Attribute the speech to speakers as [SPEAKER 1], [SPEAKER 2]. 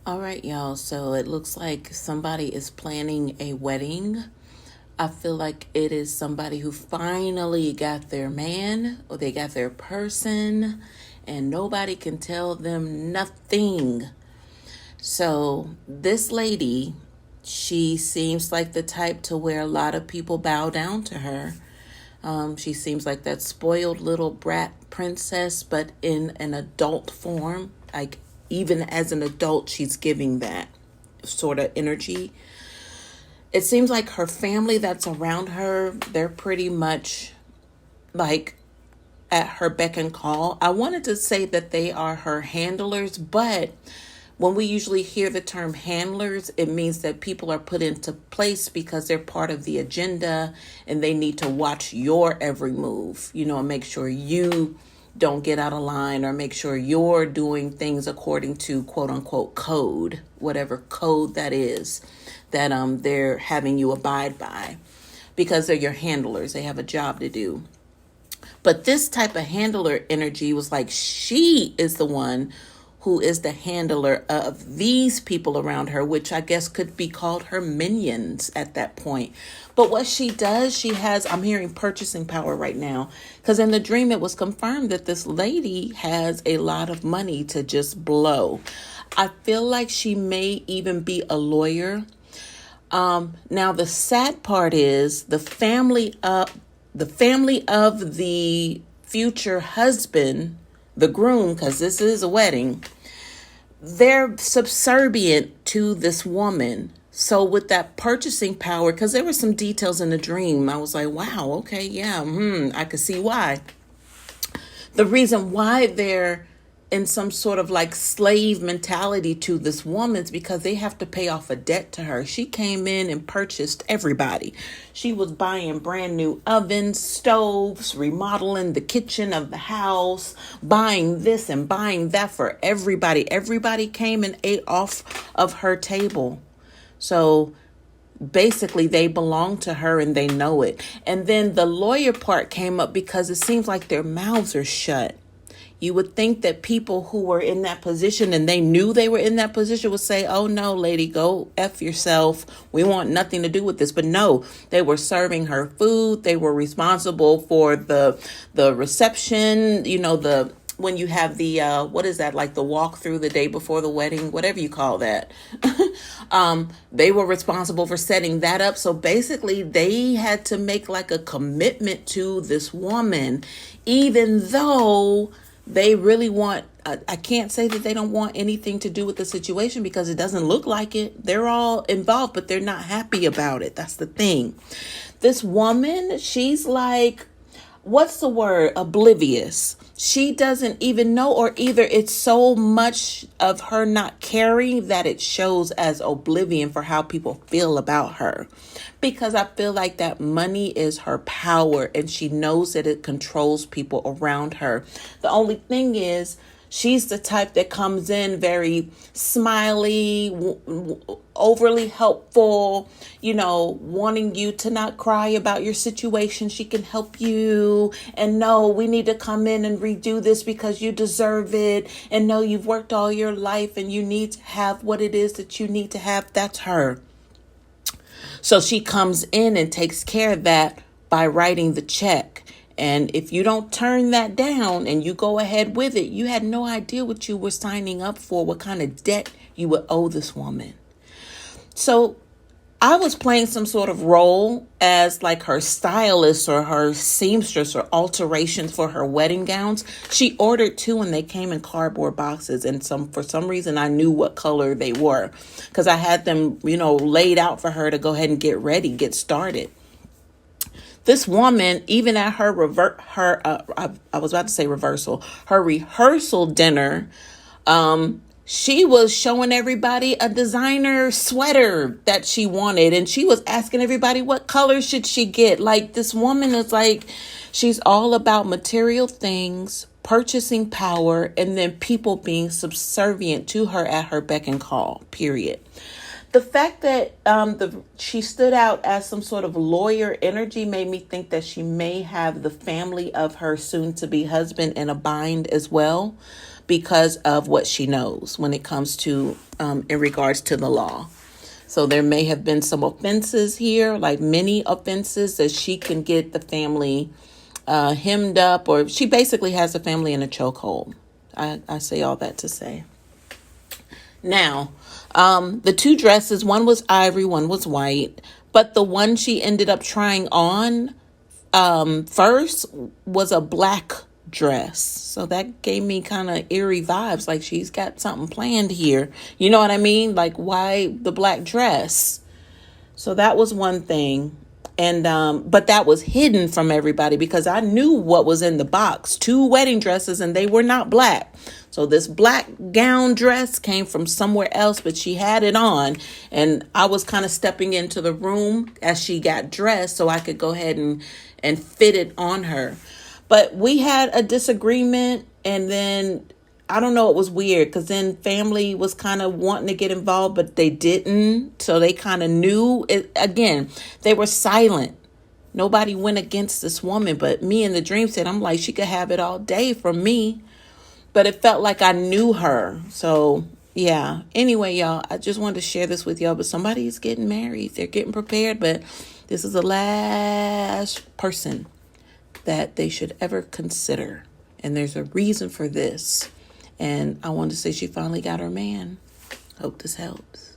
[SPEAKER 1] All right, y'all. So it looks like somebody is planning a wedding. I feel like it is somebody who finally got their man or they got their person, and nobody can tell them nothing. So this lady, she seems like the type to where a lot of people bow down to her. She seems like that spoiled little brat princess, but in an adult form. Like, even as an adult, she's giving that sort of energy. It seems like her family that's around her, they're pretty much like at her beck and call. I wanted to say that they are her handlers, but when we usually hear the term handlers, it means that people are put into place because they're part of the agenda and they need to watch your every move, and make sure you don't get out of line or make sure you're doing things according to quote unquote code, whatever code that is that they're having you abide by, because they're your handlers. They have a job to do. But this type of handler energy was like she is the one who is the handler of these people around her, which I guess could be called her minions at that point. But what she does, I'm hearing purchasing power right now, because in the dream it was confirmed that this lady has a lot of money to just blow. I feel like she may even be a lawyer. Now the sad part is the family of the future husband, the groom, because this is a wedding, they're subservient to this woman. So with that purchasing power, because there were some details in the dream, I was like, wow, okay, yeah, I could see why. The reason why they're in some sort of like slave mentality to this woman is because they have to pay off a debt to her. She came in and purchased everybody. She was buying brand new ovens, stoves, remodeling the kitchen of the house, buying this and buying that for everybody. Everybody came and ate off of her table. So basically they belong to her and they know it. And then the lawyer part came up because it seems like their mouths are shut. You would think that people who were in that position and they knew they were in that position would say, oh, no, lady, go F yourself. We want nothing to do with this. But no, they were serving her food. They were responsible for the reception, when you have the, what is that, like the walk through the day before the wedding, whatever you call that. They were responsible for setting that up. So basically they had to make like a commitment to this woman, even though they really want, I can't say that they don't want anything to do with the situation because it doesn't look like it. They're all involved, but they're not happy about it. That's the thing. This woman, she's like, what's the word? Oblivious. She doesn't even know, or either it's so much of her not caring that it shows as oblivion for how people feel about her. Because I feel like that money is her power and she knows that it controls people around her. The only thing is, she's the type that comes in very smiley, overly helpful, wanting you to not cry about your situation. She can help you. And no, we need to come in and redo this because you deserve it. And no, you've worked all your life and you need to have what it is that you need to have. That's her. So she comes in and takes care of that by writing the check. And if you don't turn that down and you go ahead with it, you had no idea what you were signing up for, what kind of debt you would owe this woman. So I was playing some sort of role as like her stylist or her seamstress or alterations for her wedding gowns. She ordered 2 and they came in cardboard boxes. And for some reason, I knew what color they were because I had them, laid out for her to go ahead and get ready, get started. This woman, even at her rehearsal dinner, she was showing everybody a designer sweater that she wanted. And she was asking everybody what color should she get. Like, this woman is like, she's all about material things, purchasing power, and then people being subservient to her at her beck and call, period. The fact that she stood out as some sort of lawyer energy made me think that she may have the family of her soon-to-be husband in a bind as well, because of what she knows when it comes to in regards to the law. So there may have been some offenses here, like many offenses, that she can get the family hemmed up, or she basically has the family in a chokehold. I say all that to say. Now, the two dresses, one was ivory, one was white, but the one she ended up trying on first was a black dress. So that gave me kind of eerie vibes, like she's got something planned here. You know what I mean? Like, why the black dress? So that was one thing. And but that was hidden from everybody because I knew what was in the box. 2 wedding dresses, and they were not black. So this black gown dress came from somewhere else, but she had it on. And I was kind of stepping into the room as she got dressed so I could go ahead and fit it on her. But we had a disagreement, and then I don't know, it was weird because then family was kind of wanting to get involved, but they didn't. So they kind of knew it. Again, they were silent. Nobody went against this woman, but me in the dream said, I'm like, she could have it all day from me. But it felt like I knew her. So yeah. Anyway, y'all, I just wanted to share this with y'all, but somebody is getting married. They're getting prepared, but this is the last person that they should ever consider. And there's a reason for this. And I wanted to say she finally got her man. Hope this helps.